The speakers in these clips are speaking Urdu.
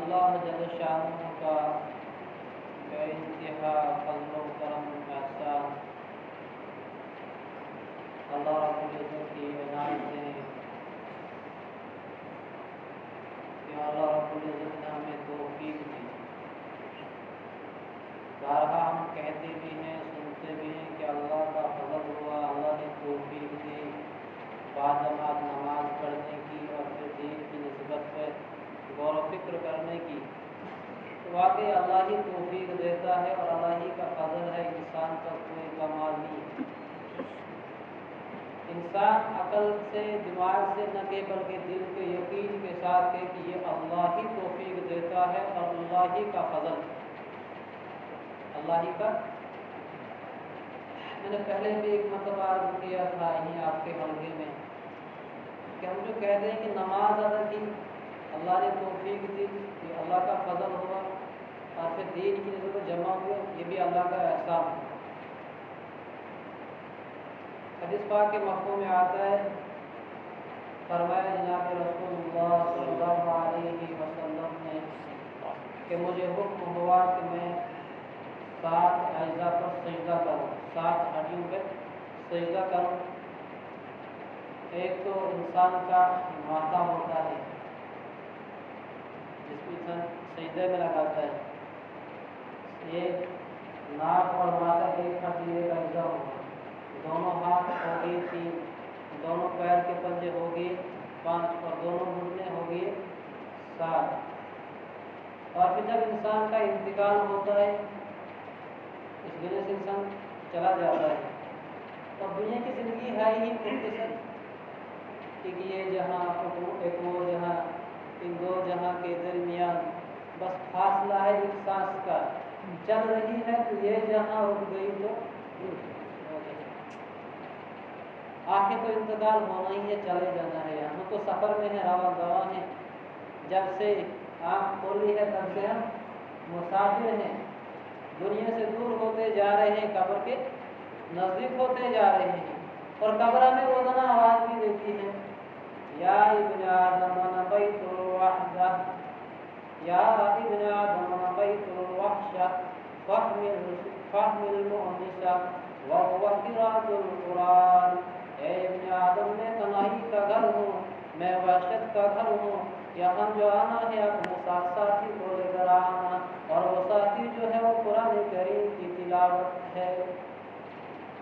اللہ جل شانہ کا بے انتہا فضل و کرم احسان، اللہ رب العزت کی عنایتیں کہ اللہ رب العزت نے ہمیں توفیق دی۔ بارہا ہم کہتے بھی ہیں، سنتے بھی ہیں کہ اللہ کا فضل ہوا، اللہ نے توفیق دی بعد نماز پڑھنے کی اور پھر دین کی نسبت پہ غور و فکر کرنے کی۔ تو واقعی اللہ ہی توفیق دیتا ہے اور اللہ ہی کا فضل ہے، انسان کا کوئی کمال نہیں ہے۔ انسان عقل سے، دماغ سے نہ کہ بلکہ دل کے یقین کے ساتھ کہ یہ اللہ ہی توفیق دیتا ہے اور اللہ ہی کا فضل، اللہ ہی کا۔ میں نے پہلے بھی ایک مرتبہ عرض کیا تھا یہیں آپ کے حلقے میں کہ ہم جو کہتے ہیں کہ نماز ادا کی اللہ نے توفیق دی، یہ اللہ کا فضل ہوا، اور پھر دین کی نسبت جمع ہوئے، یہ بھی اللہ کا احسان ہے۔ حدیث پاک کے مفہوم میں آتا ہے، فرمایا جناب رسول اللہ صلی اللہ علیہ وسلم نے کہ مجھے حکم ہوا کہ میں 7 اجزاء پر سجدہ کروں، 7 ہڈیوں پہ سجدہ کروں۔ ایک تو انسان کا ماتھا ہوتا ہے جس کو انسان سجدے میں لگاتا ہے، یہ ناک اور ماتھا ایک ہڈی ایک اجزاء ہوگا، دونوں ہاتھ ہو گئے 3، دونوں پیر کے پنجے ہو گئے 5، اور دونوں گھٹنے ہو گئے 7۔ اور پھر جب انسان کا انتقال ہوتا ہے، اس دنیا سے انسان چلا جاتا ہے، تو دنیا کی زندگی ہے ہی مختصر، کہ یہ جہاں ایک وہ جہاں، ان دو جہاں کے درمیان بس فاصلہ ہے ایک سانس کا، چل رہی ہے تو یہ جہاں رک گئی تو آخر تو انتقال ہونا ہی ہے، چلے جانا ہے۔ ہم تو سفر میں ہیں، رواں گواہ ہیں، جب سے آنکھ کھولی ہے تب سے ہم مسافر ہیں، دنیا سے دور ہوتے جا رہے ہیں، قبر کے نزدیک ہوتے جا رہے ہیں، اور قبر ہمیں روزانہ آواز بھی دیتی ہے، یا ابن آدم انا بیت الوحدہ، یا ابن آدم انا بیت الوحشہ فاحمل مؤنسہ وهو قراءۃ القرآن۔ اے ابن آدم، میں تنہائی کا گھر ہوں، میں وحشت کا گھر ہوں، یہاں جو آنا ہے اپنے ساتھ ساتھی کو لے کر آنا، اور وہ ساتھی جو ہے وہ قرآن کریم کی تلاوت ہے۔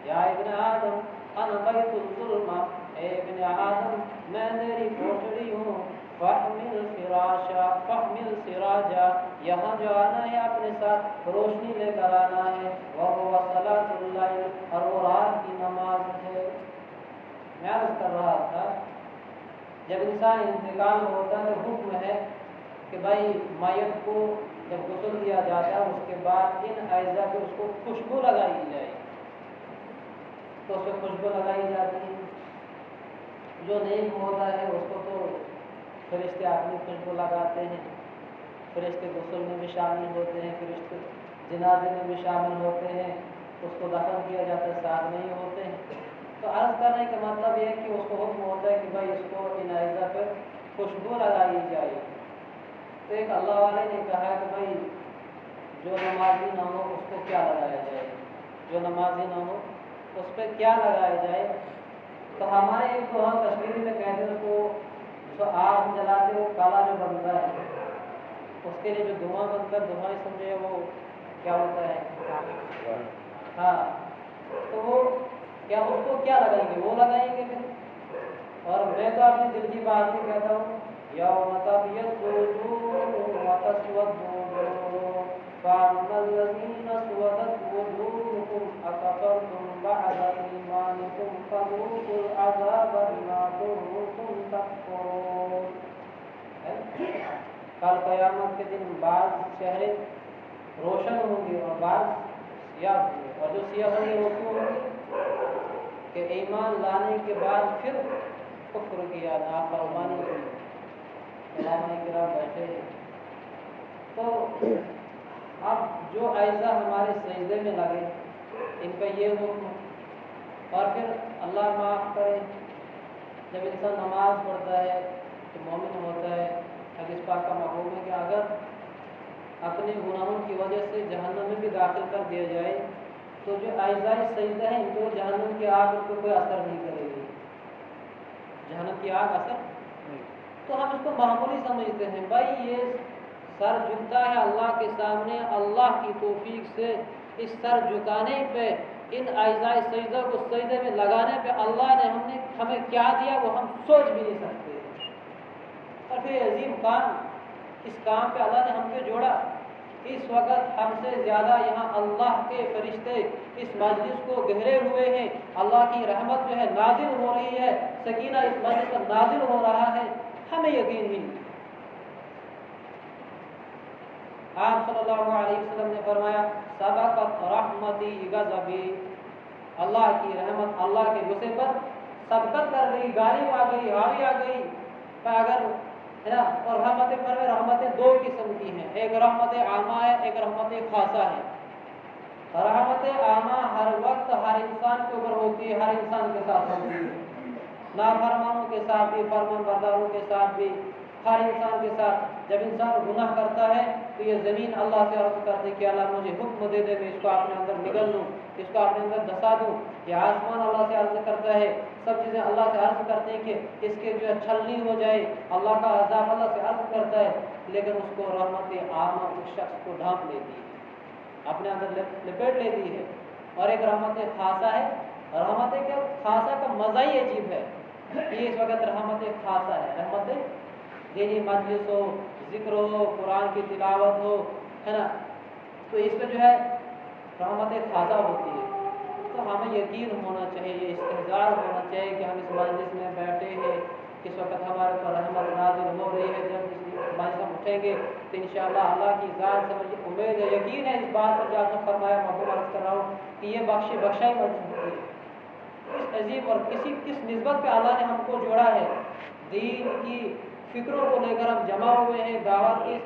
یا ابن آدم انا بیت الظلمہ، اے ابن آدم میں تیری کوٹڑی ہوں، فاحمل سراجا، یہاں جو آنا ہے اپنے ساتھ روشنی لے کر آنا ہے، وہو صلاۃ اللیل، اور وہ رات کی نماز ہے۔ میں عرض کر رہا تھا جب انسان انتقال ہوتا ہے حکم ہے کہ بھائی میت کو جب غسل دیا جاتا ہے اس کے بعد ان اعضاء پہ اس کو خوشبو لگائی جائے، تو اس پہ خوشبو لگائی جاتی ہے۔ جو نیک ہوتا ہے اس کو تو فرشتے اپنی خوشبو لگاتے ہیں، فرشتے غسل میں بھی شامل ہوتے ہیں، فرشتے جنازے میں بھی شامل ہوتے ہیں، اس کو دفن کیا جاتا ہے، ساتھ میں ہی ہوتے ہیں۔ تو عرض کرنے کا مطلب یہ ہے کہ اس کو حکم ہوتا ہے کہ بھائی اس کو ان اعضاء پر خوشبو لگائی جائے۔ تو ایک اللہ والے نے کہا کہ بھائی جو نمازی نہ ہو اس کو کیا لگایا جائے، جو نمازی نہ ہو اس پہ کیا لگایا جائے؟ تو ہمارے ایک تو ہم کشمیری میں کہتے ہیں اس کو جو آگ جلاتے وہ کالا جو بنتا ہے، اس کے لیے جو دھواں بنتا ہے، دھواں سمجھے وہ کیا ہوتا ہے، ہاں، تو وہ کیا اس کو کیا لگائیں گے، وہ لگائیں گے پھر۔ اور میں تو اپنے دل کی بات ہی کہتا ہوں، یوم تبیض وجوہ وتسود وجوہ فاما الذین اسودت وجوہهم اکفرتم بعد ایمانکم فذوقوا العذاب بما کنتم تکفرون۔ کل قیامت کے دن بعض چہرے روشن ہوں گے اور بعض سیاہ ہوں گے، اور جو سیاہ ہوں گے وہ کیوں ہوں گے کہ ایمان لانے کے بعد پھر کفر کیا، نافرمانی کی۔ علماء کرام بیٹھے ہیں، تو اب جو اعضاء ہمارے سجدے میں لگے ان کا یہ حکم، اور پھر اللہ معاف کرے جب انسان نماز پڑھتا ہے تو مومن ہوتا ہے، حدیث پاک کا مفہوم ہے کہ اگر اپنے گناہوں کی وجہ سے جہنم میں بھی داخل کر دیا جائے تو جو اعضاء سجدہ ہیں ان کو جہنم کی آگ ان کو کوئی اثر نہیں کرے گی، جہنم کی آگ اثر نہیں۔ تو ہم اس کو معمولی سمجھتے ہیں، بھائی یہ سر جھکتا ہے اللہ کے سامنے، اللہ کی توفیق سے اس سر جھکانے پہ، ان اعضاء سجدہ کو سجدے میں لگانے پہ اللہ نے ہمیں کیا دیا وہ ہم سوچ بھی نہیں سکتے۔ اور پھر عظیم کام، اس کام پہ اللہ نے ہم کو جوڑا۔ اس وقت ہم سے زیادہ یہاں اللہ کے فرشتے اس مجلس کو گھیرے ہوئے ہیں، اللہ کی رحمت جو ہے نازل ہو رہی ہے، سکینہ اس مجلس پر نازل ہو رہا ہے، ہمیں یقین ہی نہیں۔ آپ صلی اللہ علیہ وسلم نے فرمایا سبقت رحمتی غضبی، اللہ کی رحمت اللہ کے غصے پر سبقت کر گئی، غالب آ گئی، حاوی آ گئی۔ اگر ہے نا، اور رحمتیں دو قسم کی ہیں، ایک رحمت عامہ ہے، ایک رحمت خاصہ ہے۔ رحمت عامہ ہر وقت ہر انسان کے اوپر ہوتی ہے، ہر انسان کے ساتھ ہوتی ہے، نافرمانوں کے ساتھ بھی، فرمان برداروں کے ساتھ بھی، ہر انسان کے ساتھ۔ جب انسان گناہ کرتا ہے تو یہ زمین اللہ سے عرض کرتی کہ اللہ مجھے حکم دے دے میں اس کو اپنے اندر نگل لوں، اس کو اپنے اندر دھسا دوں۔ یہ آسمان اللہ سے عرض کرتا ہے، سب چیزیں اللہ سے عرض کرتے ہیں کہ اس کے جو چھلنی ہو جائے، اللہ کا عذاب اللہ سے عرض کرتا ہے، لیکن اس کو رحمت عامہ اس شخص کو ڈھانپ لیتی ہے، اپنے اندر لپیٹ لیتی ہے۔ اور ایک رحمت خاصہ ہے، رحمت کے خاصہ کا مزہ ہی عجیب ہے۔ یہ اس وقت رحمت خاصہ ہے، رحمت دینی مجلس ہو، ذکر ہو، قرآن کی تلاوت ہو، ہے نا، تو اس میں جو ہے رحمت خاصہ ہوتی ہے۔ تو ہمیں یقین ہونا چاہیے، یہ استحضار ہونا چاہیے کہ ہم اس مجلس میں بیٹھے ہیں، اس وقت ہمارے پر رحمت نازل ہو رہی ہے۔ جب اس مجلس ہم اٹھیں گے تو انشاءاللہ اللہ کی ذات سے مجھے امید ہے، یقین ہے اس بات پر، جو آپ نے فرمایا میں عرض کر رہا ہوں کہ یہ بخشائی مجلس ہوتی ہے۔ اس عظیم اور کس نسبت پہ اللہ نے ہم کو جوڑا ہے، دین کی فکروں کو لے کر ہم جمع ہوئے ہیں، دعوت کی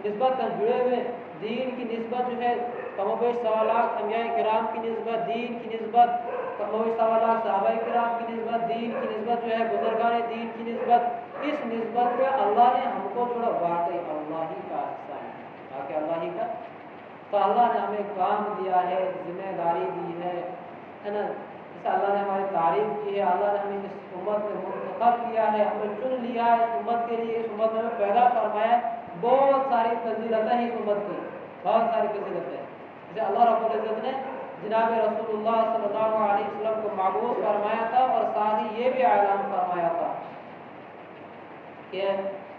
نسبت پر جڑے ہوئے ہیں، دین کی نسبت جو ہے کم و بیش 1.25 لاکھ انبیاء کرام کی نسبت، دین کی نسبت کم و بیش 1.25 لاکھ صحابہ کرام کی نسبت، دین کی نسبت جو ہے بزرگان دین کی نسبت، اس نسبت پہ اللہ نے ہم کو جوڑا۔ واقعی اللہ ہی کا احسان ہے، واقعی اللہ ہی کا۔ تو اللہ نے ہمیں کام دیا ہے، ذمہ داری دی ہے نا، جیسے اللہ نے ہماری تعریف کی ہے، اللہ نے ہمیں اس امت میں منتخب کیا ہے، ہمیں چن لیا ہے اس امت کے لیے، اس امت میں ہمیں پیدا فرمایا ہے۔ بہت ساری فضیلتیں ہیں اس امت کی، بہت ساری فضیلتیں، جیسے اللہ رب العزت نے جناب رسول اللہ صلی اللہ علیہ وسلم کو مبعوث فرمایا تھا، اور ساتھ ہی یہ بھی اعلان فرمایا تھا کہ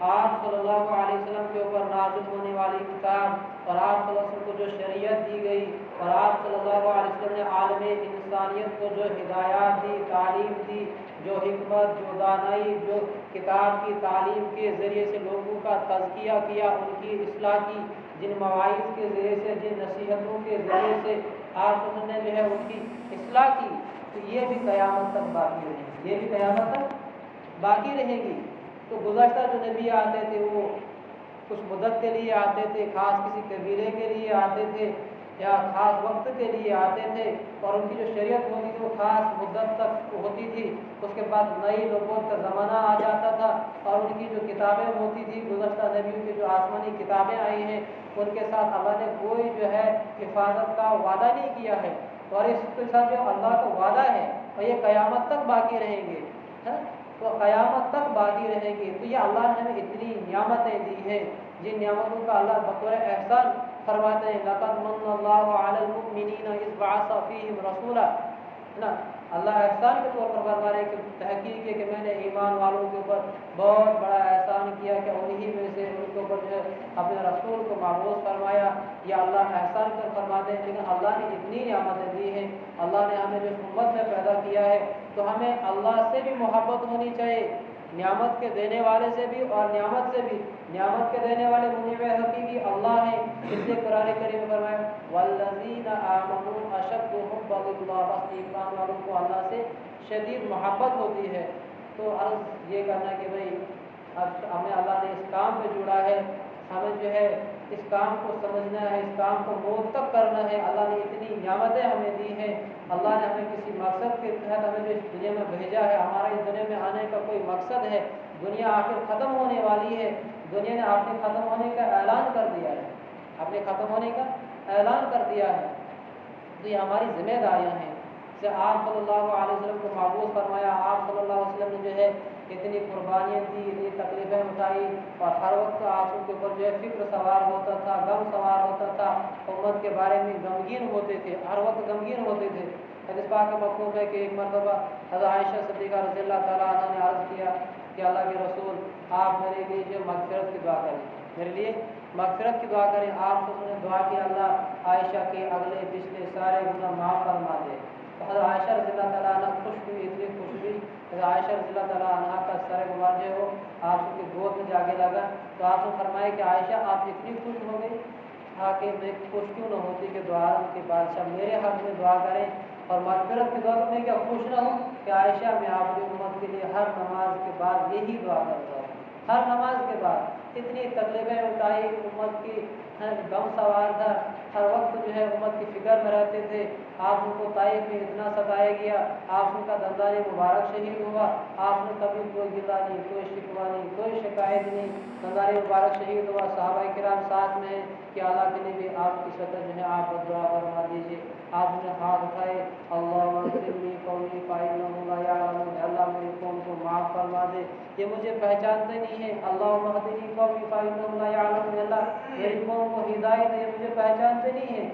آپ صلی اللہ علیہ وسلم کے اوپر نازل ہونے والی کتاب، اور آپ صلی اللہ علیہ وسلم کو جو شریعت دی گئی، اور آپ صلی اللہ علیہ وسلم نے عالم انسانیت کو جو ہدایات دی، تعلیم دی، جو حکمت، جو دانائی، جو کتاب کی تعلیم کے ذریعے سے لوگوں کا تزکیہ کیا، ان کی اصلاح کی، جن مواعظ کے ذریعے سے، جن نصیحتوں کے ذریعے سے آپ صلی اللہ علیہ وسلم نے جو ہے ان کی اصلاح کی، تو یہ بھی قیامت تک باقی رہے گی، یہ بھی قیامت تک باقی رہے گی۔ تو گزشتہ جو نبی آتے تھے وہ کچھ مدت کے لیے آتے تھے، خاص کسی قبیلے کے لیے آتے تھے یا خاص وقت کے لیے آتے تھے، اور ان کی جو شریعت ہوتی تھی وہ خاص مدت تک ہوتی تھی، اس کے بعد نئی نبوت کا زمانہ آ جاتا تھا، اور ان کی جو کتابیں ہوتی تھی، گزشتہ نبیوں کی جو آسمانی کتابیں آئی ہیں، ان کے ساتھ اللہ نے کوئی جو ہے حفاظت کا وعدہ نہیں کیا ہے، اور اس کے ساتھ جو اللہ کا وعدہ ہے اور یہ قیامت تک باقی رہیں گے، تو قیامت تک باقی رہیں گے۔ تو یہ اللہ نے ہمیں اتنی نعمتیں دی ہیں، جن نعمتوں کا اللہ بطور احسان فرماتے ہیں لقد من اللہ علی المؤمنین اذ بعث فیہم رسولا، نا، اللہ احسان کے طور پر فرما رہے ہیں کہ تحقیق ہے کہ میں نے ایمان والوں کے اوپر بہت بڑا احسان کیا کہ انہی میں سے ان کے اوپر جو ہے اپنے رسول کو مبعوث فرمایا، یا اللہ احسان کر فرماتے ہیں۔ لیکن اللہ نے اتنی نعمتیں دی ہیں، اللہ نے ہمیں جو امت میں پیدا کیا ہے، تو ہمیں اللہ سے بھی محبت ہونی چاہیے، نعمت کے دینے والے سے بھی، اور نعمت سے بھی۔ نعمت کے دینے والے منیب حقیقی اللہ ہیں، اس لیے قرآن کریم میں فرمایا والذین آمنوا اشد حبا للہ، بس ایمان والوں کو اللہ سے شدید محبت ہوتی ہے۔ تو عرض یہ کرنا کہ بھائی اب ہمیں اللہ نے اس کام پہ جوڑا ہے، ہمیں جو ہے اس کام کو سمجھنا ہے، اس کام کو موت تک کرنا ہے۔ اللہ نے اتنی نعمتیں ہمیں دی ہیں، اللہ نے ہمیں کسی مقصد کے تحت ہمیں جو اس دنیا میں بھیجا ہے، ہمارا اس دنیا میں آنے کا کوئی مقصد ہے، دنیا آخر ختم ہونے والی ہے، دنیا نے آخر ختم ہونے کا اعلان کر دیا ہے، اپنے ختم ہونے کا اعلان کر دیا ہے۔ تو یہ ہماری ذمہ داریاں ہیں۔ جیسے آپ صلی اللہ علیہ وسلم کو مبعوث فرمایا، آپ صلی اللہ علیہ وسلم نے جو ہے اتنی قربانیاں دی، اتنی تکلیفیں اٹھائی، اور ہر وقت آپ کے اوپر جو ہے فکر سوار ہوتا تھا، غم سوار ہوتا تھا، امت کے بارے میں غمگین ہوتے تھے، ہر وقت غمگین ہوتے تھے۔ حدیث پاک میں مفہوم ہے کہ ایک مرتبہ حضرت عائشہ صدیقہ رضی اللہ تعالیٰ عنہ نے عرض کیا کہ اللہ کے رسول آپ میرے لیے جو مغفرت کی دعا کریں، میرے لیے مغفرت کی دعا کریں۔ آپ نے دعا کی اللہ عائشہ کے اگلے پچھلے سارے گناہ معاف فرما دے۔ تو حضرت عائشہ رضی اللہ تعالیٰ عنہ خوش ہوئی، اتنی خوش ہوئی، حضرت عائشہ رضی اللہ تعالیٰ عنہ کا سر گناہ جو ہے وہ آپ کی گود میں جا کے لگا۔ تو آپ نے فرمایا کہ عائشہ آپ اتنی خوش ہو گئی کہ میں خوش کیوں نہ ہوتی کہ دو عالم کے بادشاہ میرے حق میں دعا کریں اور مغفرت کی دعا تو میں کیا خوش نہ ہوں کہ عائشہ میں آپ کی امت کے لیے ہر نماز کے بعد یہی دعا کرتا ہوں، ہر نماز کے بعد۔ اتنی تکلیفیں اٹھائی، امت کی غم سوار تھا، ہر وقت جو ہے امت کی فکر میں رہتے تھے۔ آپ ان کو طائف میں اتنا ستایا گیا، آپ ان کا دندان مبارک شہید ہوا، آپ نے کبھی کوئی گلا نہیں، کوئی شکوہ نہیں، کوئی شکایت نہیں، دندان مبارک شہید ہوا۔ صحابہ کرام ساتھ میں ہیں کہ اللہ کے لیے بھی آپ کی سطح جو ہے آپ دعا فرما دیجیے۔ آپ نے ہاتھ اٹھائے، اللہم اغفر لی قومی فإنہم لا یعلمون، اللہ میری قوم کو معاف فرما دے، یہ مجھے پہچانتے نہیں ہیں۔ اللہم اہدنی قومی فإنہم لا یعلمون، اللہ میری قوم کو ہدایت دے، مجھے پہچانتے نہیں ہیں۔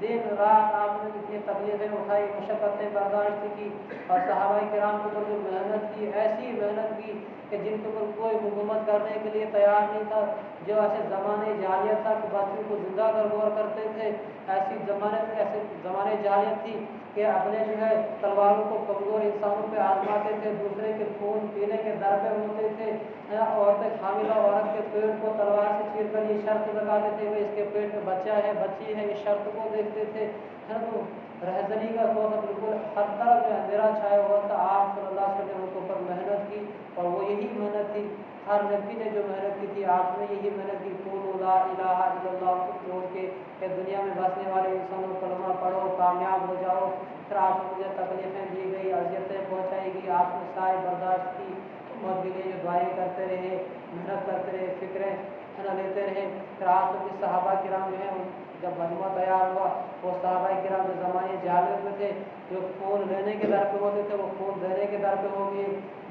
دن رات آپ نے اتنی تکلیفیں اٹھائی، مشقتیں برداشت کی، اور صحابہ کرام کے اوپر جو محنت کی، ایسی محنت کی کہ جن کے اوپر کوئی حکومت کرنے کے لیے تیار نہیں تھا، جو ایسے زمانے جاہلیت تھا کہ بچوں کو زندہ کر غور کرتے تھے، ایسے زمانے جاہلیت تھی کہ اپنے جو ہے تلواروں کو کمزور انسانوں پہ آزماتے تھے، دوسرے کے خون پینے کے در پہ ہوتے تھے۔ عورتیں حاملہ عورت کے پیٹ کو تلوار سے چیر کر یہ شرط لگاتے تھے کہ اس کے پیٹ میں بچہ ہے، بچی ہے، اس شرط کو دیکھتے تھے۔ تو رہزنی کا تھا، بالکل ہر طرف جو اندھیرا چھایا ہوا تھا۔ آپ صلی اللہ علیہ وسلم نے ان کے اوپر محنت کی، اور وہ یہی محنت تھی، ہر نبی نے جو محنت کی تھی آپ نے یہی محنت کی، قولوا لا الہ الا اللہ کو چھوڑ کے کہ دنیا میں بسنے والے انسانوں کلمہ پڑھو، کامیاب ہو جاؤ۔ پھر آپ کو مجھے تکلیفیں دی گئی، اذیتیں پہنچائی گئی، آپ نے ساری برداشت کی، امت کے لیے جو دعائیں کرتے رہے، محنت کرتے رہے، فکریں لیتے رہے۔ پھر آپ کے صحابہ کرام جو ہیں جب مجموعہ تیار ہوا، وہ صحابہ کرام جو زمانے جاہلیت میں تھے، جو خون لینے کے در پہ ہوتے تھے وہ خون دینے کے در پہ ہو گئے،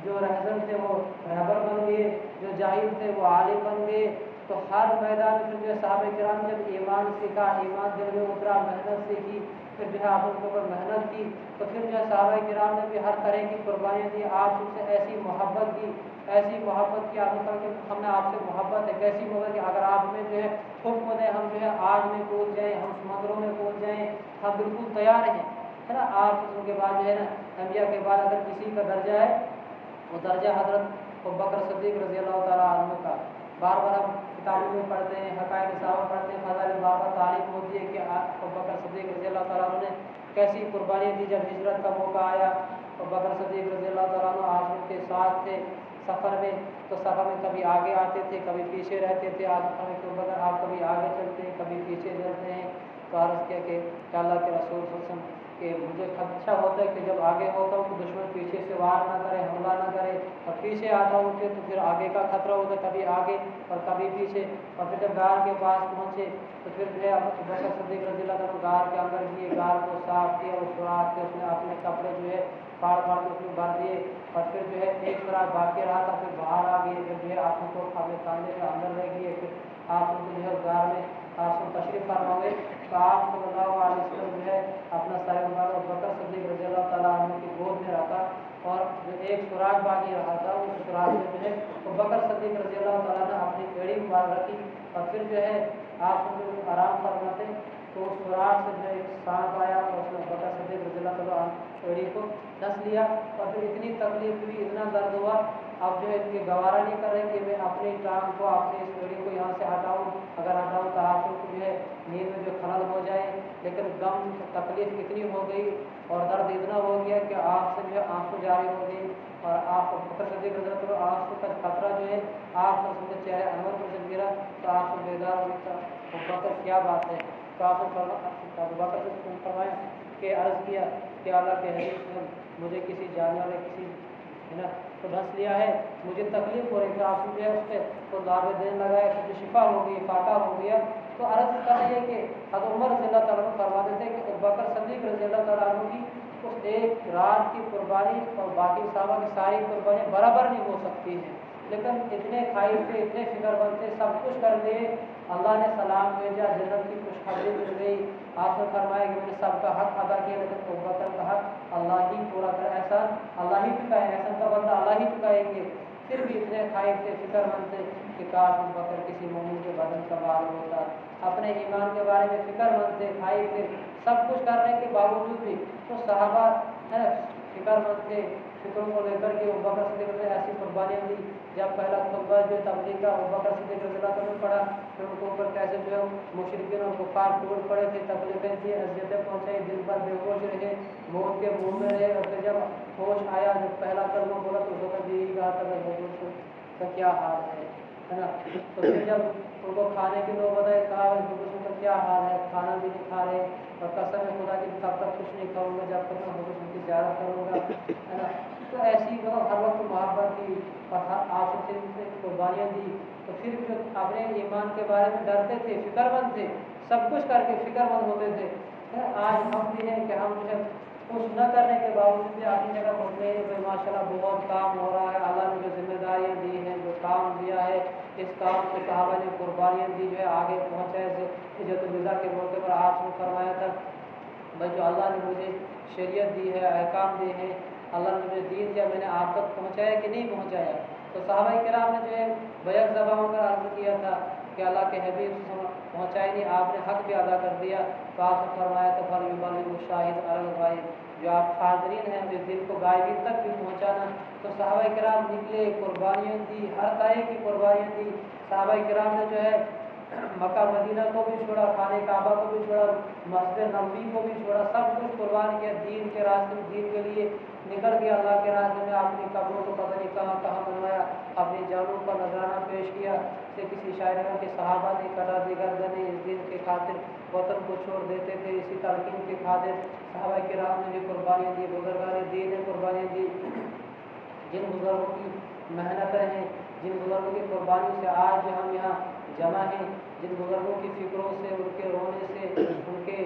جو رہزن تھے وہ رہبر بن گئے، جو جاہل تھے وہ عالم بن گئے۔ تو ہر میدان میں جو صحابہ کرام جب ایمان سیکھا، ایمان دل میں اترا، محنت سیکھی، پھر جو ہے آپ ان کے اوپر محنت کی، تو پھر جو ہے صحابہ کرام نے بھی ہر طرح کی قربانیاں دی، آپ ان سے ایسی محبت کی، ایسی محبت کی، آپ نے کہا کہ ہم نے آپ سے محبت ہے، کیسی محبت کہ اگر آپ میں جو ہے حکم دیں ہم جو ہے آگ میں کود جائیں، ہم سمندروں میں کود جائیں، ہم بالکل تیار ہیں، ہے نا۔ آپ ان کے بعد جو ہے نا انبیاء کے بعد اگر کسی کا درجہ ہے وہ درجہ حضرت ابوبکر صدیق رضی اللہ تعالیٰ عنہ کا۔ بار بار ہم کتابوں میں پڑھتے ہیں، حقائق صحابہ پڑھتے ہیں، فضائل بار بار تعلیم ہوتی ہے کہ ابوبکر صدیق رضی اللہ تعالیٰ عنہ نے کیسی قربانیاں دی۔ جب ہجرت کا موقع آیا ابوبکر صدیق رضی اللہ تعالیٰ عنہ آپ ان کے ساتھ تھے سفر میں، تو سفر میں کبھی آگے آتے تھے، کبھی پیچھے رہتے تھے۔ آپ کبھی آگے چلتے ہیں، کبھی پیچھے چلتے ہیں۔ تو عرض کیا کہ اللہ کے رسول صلی اللہ علیہ وسلم کہ مجھے خدشہ ہوتا ہے کہ جب آگے ہوتا ہوں تو دشمن پیچھے سے وار نہ کرے، حملہ نہ کرے، اور پیچھے آتا ہوں تو پھر آگے کا خطرہ ہوتا ہے، کبھی آگے اور کبھی پیچھے۔ اور پھر جب غار کے پاس پہنچے تو پھر جو ہے ابوبکر صدیق رضی اللہ عنہ غار کے اندر گئے، غار کو صاف کیا، اور سوراخ کے اس نے اپنے کپڑے جو ہے پھاڑ پھاڑ کے اس میں بھر دیے، اور پھر جو ہے ایک سوراخ باقی رہا تھا، پھر باہر آ گئے، پھر جو ہے آپ کو اپنے کاندھے کے اندر رہ گئے، پھر آپ ان کو جو ہے غار میں آپ کو تشریف فرما ہوئے۔ تو آپ صلی اللہ علیہ وسلم جو ہے اپنا سر مبارک ابوبکر صدیق رضی اللہ تعالیٰ عنہ کی گود میں رکھا، اور جو ایک سوراخ باقی رہا تھا اس سوراخ میں جو ہے ابوبکر صدیق رضی اللہ تعالیٰ نے اپنی ایڑی مبارک رکھی، اور پھر جو ہے آپ ان کو آرام فرماتے تو اس سوراخ سے جو ہے ایک سانپ آیا، اور اس نے ابوبکر صدیق رضی اللہ تعالیٰ عنہ ایڑی کو ڈس لیا، اور پھر اتنی تکلیف ہوئی، اتنا درد ہوا، اب جو ہے ان کے گوارا نہیں کر رہے کہ میں اپنی ٹانگ کو، اپنی اس ایڑی کو یہاں سے ہٹاؤں، اگر ہٹاؤں تو آپ کو جو ہے نیند میں جو خلل ہو جائے، لیکن غم تکلیف اتنی ہو گئی اور درد اتنا ہو گیا کہ آپ سے جو ہے آنسو جاری ہو گئی، اور آپ ابوبکر صدیق رضی اللہ عنہ آنسو کا قطرہ جو ہے آپ کے چہرے انور پر جب گرا تو آپ سے بیدار ہوتا ابوبکر کیا بات ہے۔ تو آپ نے ابوبکر سے فرمایا کہ عرض کیا کہ اللہ کے حبیب مجھے کسی جانور نے کسی ہے نا تو ڈھنس لیا ہے، مجھے تکلیف ہو رہی تھی، آپ جو ہے اس پہ تو دعوے دینے لگائے، تو شفا ہو گئی، فاقہ ہو گیا۔ تو عرض کر رہی ہے کہ حضرت عمر رضی اللہ تعالیٰ عنہ فرماتے تھے کہ ابوبکر صدیق رضی اللہ تعالیٰ عنہ کی اس ایک رات کی قربانی اور باقی صحابہ کی ساری قربانیاں برابر نہیں ہو سکتی ہیں، لیکن اتنے خائف تھے، اتنے فکر مند تھے، سب کچھ کر دیے، اللہ نے سلام بھیجا، جنت کی خوشخبری مل گئی، آپ نے فرمایا کہ میں نے سب کا حق ادا کیا لیکن ابوبکر کا حق اللہ ہی پورا کرے، ایسا اللہ ہی چکائے، احسان کا بدلہ اللہ ہی چکائیں گے۔ پھر بھی اتنے خائف تھے، فکر مند تھے کہ کاش ابوبکر کسی مومن کے بدن کا بال ہوتا، اپنے ایمان کے بارے میں فکر مند تھے، خائف تھے، سب کچھ کرنے کے باوجود بھی تو صحابہ فکر مند تھے، فکروں کو لے کر کے ابوبکر صدیق نے ایسی قربانیاں دی۔ جب پہلا خطبہ جو تبلیغ کا ابوبکر صدیق رضی اللہ عنہ پڑھا، پھر ان کے اوپر کیسے جو ہے مشرکین اور کفار ٹوٹ پڑے تھے، تکلیفیں تھیں، اذیتیں پہنچائی، دل پر بے ہوش رہے، موت کے منہ میں رہے، اور پھر جب ہوش آیا، جب پہلا کلمہ بولا تو اس وقت یہی کہا تھا کہ حضور کا کیا حال ہے نا۔ تو پھر جب ان کو کھانے کی نوبت آئی، کہا حضور کا کیا حال ہے، کھانا بھی نہیں کھا رہے، اور قسم خدا کی تب تک کچھ نہیں کھاؤں گا جب تک میں حضور کی زیارت کروں گا، ہے نا۔ تو ایسی ہر وقت محبت تھی اور ہر آنسو سے قربانیاں دی، تو پھر جو اپنے ایمان کے بارے میں ڈرتے تھے، فکر مند تھے، سب کچھ کر کے فکر مند ہوتے تھے۔ آج ہم بھی ہیں کہ ہم جو کچھ نہ کرنے کے باوجود بھی اپنی جگہ پہنچے ہیں کہ ماشاء اللہ بہت کام ہو رہا ہے، اللہ نے جو ذمہ داریاں دی ہیں، جو کام دیا ہے، اس کام کو صحابہ نے قربانیاں دی جو ہے آگے پہنچائے۔ حجت الوداع کے موقع پر آپ نے فرمایا تھا بھائی جو اللہ نے مجھے شریعت دی ہے، احکام دیے ہیں، اللہ نے مجھے دین دیا، میں نے آپ تک پہنچایا کہ نہیں پہنچایا؟ تو صحابہ کرام نے جو ہے بیک زبان ہو کر عرض کیا تھا کہ اللہ کے حبیب سے پہنچایا نہیں، آپ نے حق بھی ادا کر دیا۔ تو آپ نے فرمایا تھا فَلْيُبَلِّغِ الشَّاهِدُ عَلَى الْغَائِبِ، جو آپ حاضرین ہیں اس دن کو غائبین تک بھی پہنچانا۔ تو صحابہ کرام نکلے، قربانیاں دی، ہر طرح کی قربانیاں دی۔ صحابہ کرام نے جو ہے مکہ مدینہ کو بھی چھوڑا، خانہ کعبہ کو بھی چھوڑا، مسجد نبوی کو بھی چھوڑا، سب کچھ قربان کیا، دین کے راستے میں، دین کے لیے نکل گیا اللہ کے راستے میں، اپنی قبروں کو پتہ نہیں کہاں کہاں بنوایا، اپنی جانوں کا نذرانہ پیش کیا۔ سے کسی شاعر کے صحابہ نے کٹا دی گردنیں اس دین کے خاطر، وطن کو چھوڑ دیتے تھے اسی تلقین کے خاطر۔ صحابہ کرام نے بھی قربانیاں دی، بزرگان دین نے قربانیاں دی۔ جن بزرگوں کی محنتیں ہیں، جن بزرگوں کی قربانی سے آج ہم یہاں جمع ہیں، جن بزرگوں کی فکروں سے، ان کے رونے سے، ان کے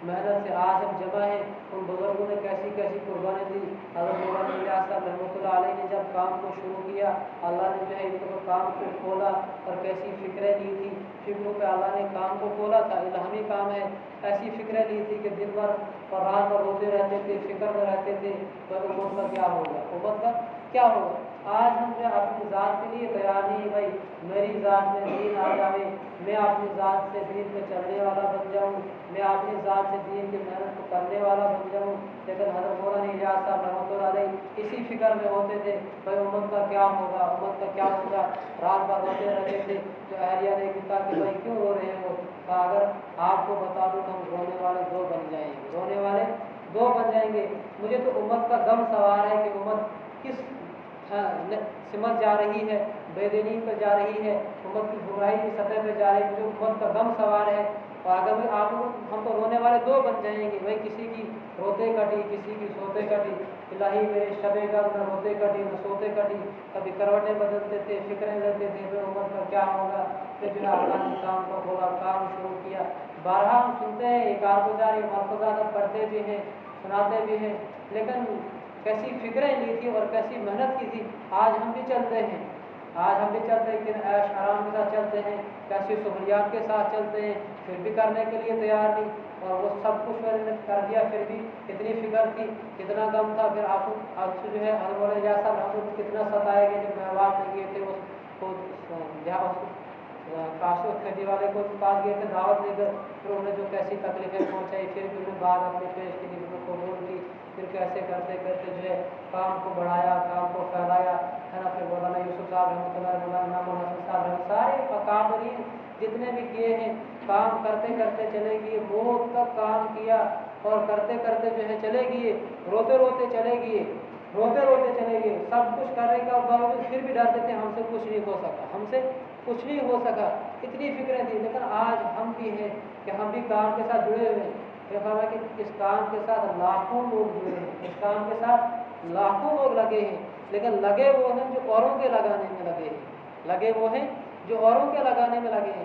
محنت سے آج ہم جمع ہیں، ان بزرگوں نے کیسی کیسی قربانی دی۔ حضرت مولانا الیاس صاحب رحمۃ اللہ علیہ نے جب کام کو شروع کیا، اللہ نے جو ہے ان کو کام کو کھولا، اور کیسی فکریں لی تھی، فکروں پہ اللہ نے کام کو کھولا تھا، الہامی کام ہے، ایسی فکریں لی تھی کہ دن بھر اور رات بھر روتے رہتے تھے، فکر میں رہتے تھے تو امت کا کیا ہوگا، امت کا کیا ہوگا۔ آج ہم جو اپنی ذات کے لیے تیار نہیں، بھائی میری ذات میں دین آ جائے، میں اپنی ذات سے دین پہ چلنے والا بن جاؤں، میں اپنی ذات سے دین کی محنت کو کرنے والا بن جاؤں، لیکن حضرت مولانا الیاس صاحب رحمۃ اللہ علیہ اسی فکر میں ہوتے تھے، بھائی امت کا کیا ہوگا، امت کا کیا ہوگا، رات بھر روتے رہتے تھے۔ تو اہلیہ نے کہا کہ بھائی کیوں رو رہے ہو؟ کہا اگر آپ کو بتا دوں تو ہم رونے والے دو بن جائیں گے، رونے والے دو بن جائیں گے۔ مجھے تو امت کا غم سوار ہے کہ امت کس سمت جا رہی ہے، بے دینی پہ جا رہی ہے، امت کی برائی کی سطح پہ جا رہی ہے، مجھے امت کا غم سوار ہے۔ اور اگر آپ ہم تو رونے والے دو بن جائیں گے، بھائی کسی کی روتے کٹی، کسی کی سوتے کٹی، الہی میرے شب غم نہ روتے کٹی نہ سوتے کٹی، کبھی کروٹیں بدلتے تھے، فکریں لیتے تھے، پھر امت کا کیا ہوگا۔ پھر جو ہے اللہ نے کام کو کھولا، کام شروع کیا۔ بارہا ہم سنتے ہیں، ایک کارگزار مرکزہ پڑھتے بھی ہیں، سناتے بھی ہیں، لیکن کیسی فکریں لی تھی اور کیسی محنت کی تھی۔ آج ہم بھی چلتے ہیں، آج ہم بھی چلتے ہیں لیکن عیش آرام کے ساتھ چلتے ہیں، کیسی سہولیات کے ساتھ چلتے ہیں، پھر بھی کرنے کے لیے تیار نہیں۔ اور وہ سب کچھ میں نے کر دیا، پھر بھی اتنی فکر تھی، کتنا غم تھا۔ پھر آپ سے جو ہے مولانا الیاس صاحب ہم کو کتنا ستائے گئے جب مہوات میں گئے تھے، اس کو جہاں کاشو کھیتی والے کو پاس گئے تھے دعوت دے کر، پھر انہوں نے جو کیسی تکلیفیں پہنچائی، پھر بھی انہوں نے بعد اپنے پیش کی نسبت قبول کی، پھر کیسے کرتے کرتے جو ہے کام کو بڑھایا، کام کو پھیلایا، ہے نا۔ پھر مولانا یوسف صاحب رحمۃ اللہ علیہ، مولانا امام الحسن صاحب رحمۃ، سارے اکابرین جتنے بھی کیے ہیں، کام کرتے کرتے چلے گئے، موت تک کام کیا، اور کرتے کرتے جو ہے چلے گئے، روتے روتے چلے گئے، روتے روتے چلے گئے، سب کچھ کرنے کا باوجود پھر بھی ڈرتے تھے ہم سے کچھ نہیں ہو سکا، ہم سے کچھ نہیں ہو سکا، اتنی فکریں تھیں۔ لیکن آج ہم بھی ہیں کہ ہم بھی کام کے ساتھ جڑے ہوئے ہیں، کہ اس کام کے ساتھ لاکھوں لوگ جڑے ہیں، اس کام کے ساتھ لاکھوں لوگ لگے ہیں، لیکن لگے وہ ہیں جو اوروں کے لگانے میں لگے ہیں، لگے وہ ہیں جو اوروں کے لگانے میں لگے ہیں۔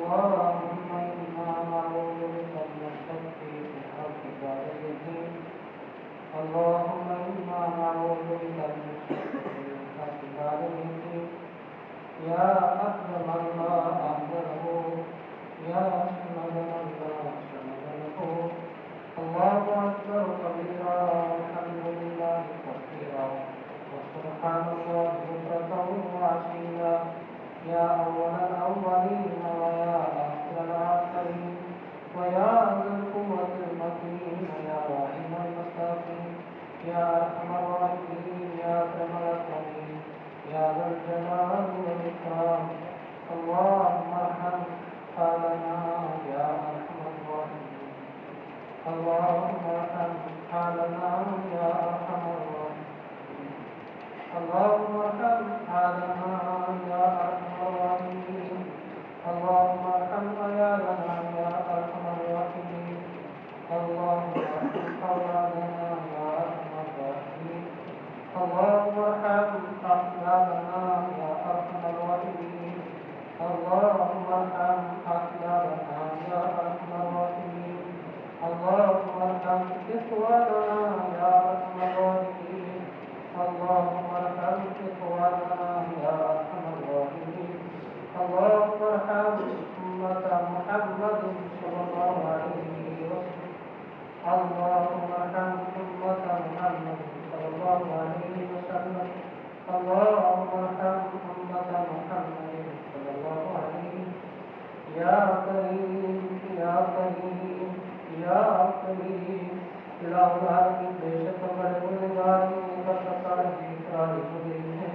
اللهم إنا نعوذ بك من الشك في اعتقاد الدين. اللهم إنا نعوذ بك من الشك في اعتقاد الدين. يا أكرم الله أكرمه، يا أشمل الله شمله. الله أكبر كبيرا والحمد لله كثيرا وسبحان الله بكرة وعشيا. يا أول الأولين ويا آخر الآخرين ويا ذا القوة المتين يا رحيم المساكين يا أرحم الراحمين يا أكرم الأكرمين يا ذا الجلال والإكرام. اللهم ارحم حالنا يا أرحم الراحمين. اللهم ارحم حالنا يا أرحم الراحمين. اللهم ارحم حالنا يا أرحم الراحمين. اللهم ارحم عيالنا يا أرحم الراحمين. اللهم ارحم أولادنا يا أرحم الراحمين. اللهم ارحم أحبابنا يا أرحم الراحمين. اللهم ارحم أحبابنا يا أرحم الراحمين. اللهم ارحم إخواننا يا أرحم الراحمين. اللهم ارحم إخواننا يا أرحم الراحمين. اللهم ارحم أمة محمد صلى الله عليه وسلم. اللهم ارحم أمة محمد صلى الله عليه وسلم. اللهم ارحم أمة محمد صلى الله عليه وسلم. يا كريم يا كريم يا كريم. الہ العالمین بے شک بڑے گنہگار ہیں، کا پتہ ہے اقرار مجرم ہے.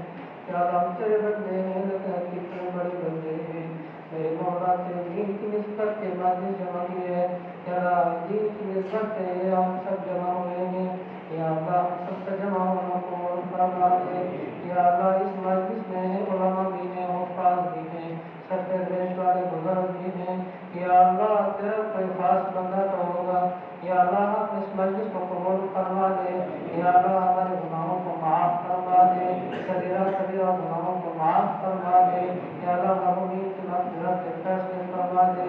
کیا ہم تیرے بندے ہیں، لیکن کتنے بڑے بندے ہیں. میرے مولا تیرے دین کی نسبت کے مجلس جمع کی ہے. کیا دین کی نسبت سے ہم سب جمع ہوئے ہیں. یا اللہ ہم سب سے جمع ہونا کو فرما دے. یا اللہ اس مجلس میں علماء بھی ہیں، حفاظ بھی ہیں، سرپرست والے بزرگ بھی ہیں. یا اللہ تیرا کوئی خاص بندہ تو ہوگا. یا اللہ اس مجلس کو قبول فرما دے. یا اللہ ہمارے گناہوں کو معاف فرما دے، صغیرہ کبیرہ گناہوں کو معاف فرما دے. یا اللہ مومنین کی مغفرت کے فیصلے فرما دے.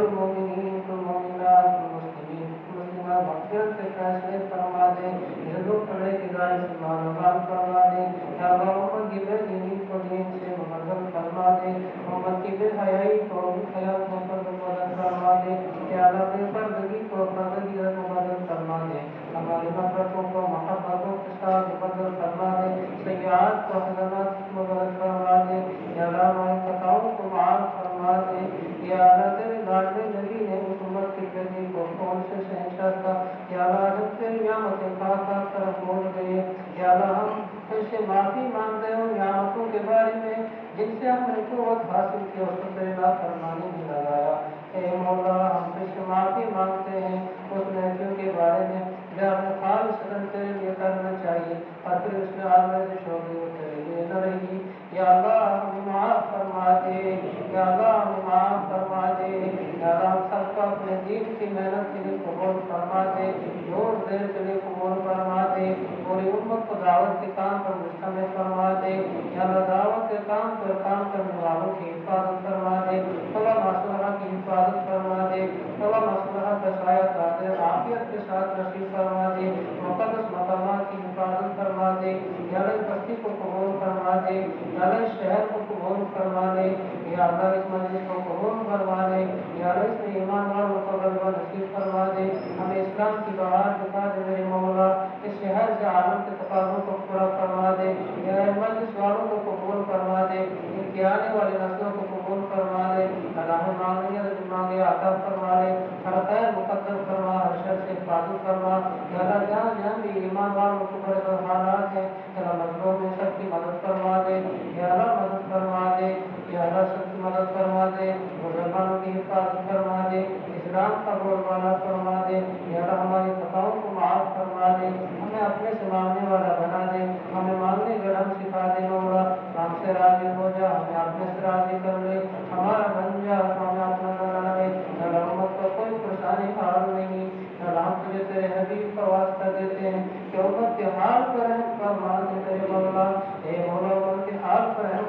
المؤمنین والمؤمنات والمسلمین والمسلمات مغفرت کے فیصلے فرما دے. ظلم کرنے کی گاڑی سے معلومات فرما دے. یا اللہ محمد کی بے دینی کو دین سے مبدل فرما دے. محمد کی بے حیائی کو حیات کو مبدل فرما دے. یا اللہ بے پردگی کو پردگی مبدل فرما دے. ہماری نفرتوں کو محبتوں کے ساتھ مبدل فرما دے. سیئات کو حسنات مبدل فرما دے. یا اللہ ہماری خطاؤں کو معاف فرما دے. یا اللہ تیرے لاڈلے نبی نے اس امت کی بیٹی کو کون سے شہنشاہ تھا. یا اللہ جب تیری نعمتیں خاص طرف بول گئے. یا اللہ ہم اس سے معافی مانگتے ہیں نعمتوں کے بارے میں جن سے ہم نے قوت حاصل کی اور تیرے نافرمانی میں لگایا. اے مولا ہم اس سے معافی مانگتے ہیں اس نیکیوں کے بارے میں جو ہمیں خالص تیرے لیے کرنا چاہیے اور پھر اس میں آگے سے شوقی ہو تیرے لیے نہ رہی. یا اللہ ہمیں معاف فرما دے. یا اللہ ہمیں معاف فرما دے. یا اللہ ہم سب کو اپنے دین کی محنت کے لیے قبول فرما دے. زور دیر کے لیے قبول فرما دے. پوری امت کو دعوت کے کام پر مشتمل فرما دے. یا اللہ دعوت کے کام پر کام کرنے والوں کی حفاظت فرما دے. اللہ مصلحہ کی حفاظت فرما دے. اللہ مصلحہ کا سایہ تعدیر عافیت کے ساتھ نصیب فرما دے. مقدس مقامات کی حفاظت فرما دے. یا اللہ بستی کو قبول فرما دے. یا اللہ شہر کو قبول فرما دے. یا اللہ اس مجلس کو قبول فرما دے. یا اللہ اس میں ایمان والوں کو غلبہ نصیب فرما دے. ہمیں اسلام کی بہار دکھا دے میرے مولا. اس شہر سے عالم کے تقاضوں کو پورا فرما دے. یا مجلس والوں کو قبول فرما دے. ان کی آنے والی نسلوں کو قبول فرما دے. اللہ مانگے مانگے عطا فرما دے. ہر خیر مقدم فرما، ہر شر سے حفاظت فرما. یا اللہ جہاں جہاں بھی ایمان والوں کو بڑے بڑے حالات ہیں یا مظلوم میں سب کی مدد فرما دے. یا اللہ مدد فرما دے. یا اللہ سب کی مدد فرما دے. مسلمانوں کی حفاظت فرما دے. اسلام کا بول والا فرما دے. یا اللہ ہماری خطاؤں کو معاف فرما دے. ہمیں اپنے سے مانگنے والا بنا دے. ہمیں مانگنے کا ڈھنگ سکھا دے مولا. ہم سے راضی ہو جا، ہمیں اپنے سے راضی کر لے. ہمارا بن جا، ہمیں اپنا بنا لے. یا اللہ امت کو کوئی پریشانی حال نہیں. یا اللہ ہم تجھے تیرے حبیب کا واسطہ دیتے ہیں کہ امت کے حال پر رحم فرما دے تیرے مولا. اے مولا امت کے حال پر رحم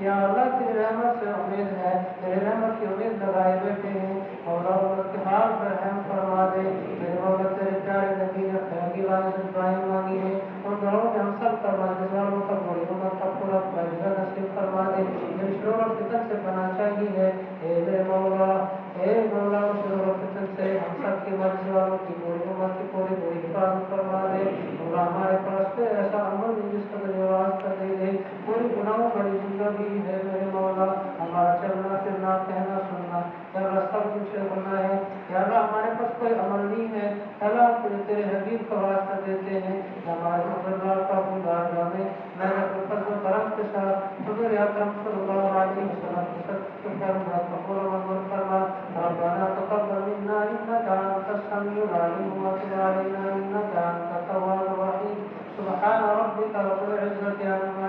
یا اللہ تیری رحمت سے امید ہے، تیری رحمت کی امید لگائے بیٹھے ہیں، مولا ان کے حال پر رحم فرما دے۔ میرے مولا تیرے پیارے نبی نے خیر کی بات دعائیں مانگی ہے، ان دعاؤں میں ہم سب کا مجلس والوں کا بڑی امت کا پورا فائدہ نصیب فرما دے۔ جن شرور و فتن سے بنا چاہیے ہے، اے میرے مولا، اے مولا شرور و فتن سے ہم سب کے مجلس والوں کی پوری امت کی پوری حفاظت فرما دے۔ مولا ہمارے پاس کوئی ایسا عمل نہیں جس کا تجھے واسطہ دے دے، پوری گناہوں بڑی زندگی ہے میرے مولا، ہمارا چلنا پھرنا کہنا سننا یا اللہ سب کچھ ہونا ہے۔ یا اللہ ہمارے پاس کوئی عمل نہیں ہے، اللہ تجھے تیرے حبیب کا واسطہ دیتے ہیں کہ ہمارے مقرر کا گناہ جانے میں نے اپنے فضل و کرم کے ساتھ حضور اکرم صلی اللہ علیہ وسلم کے ساتھ فرما قبول و منظور فرما۔ ربنا تقبل منا انك انت السميع العليم وتب علينا انك انت التواب الرحيم۔ سبحان ربك رب العزة عما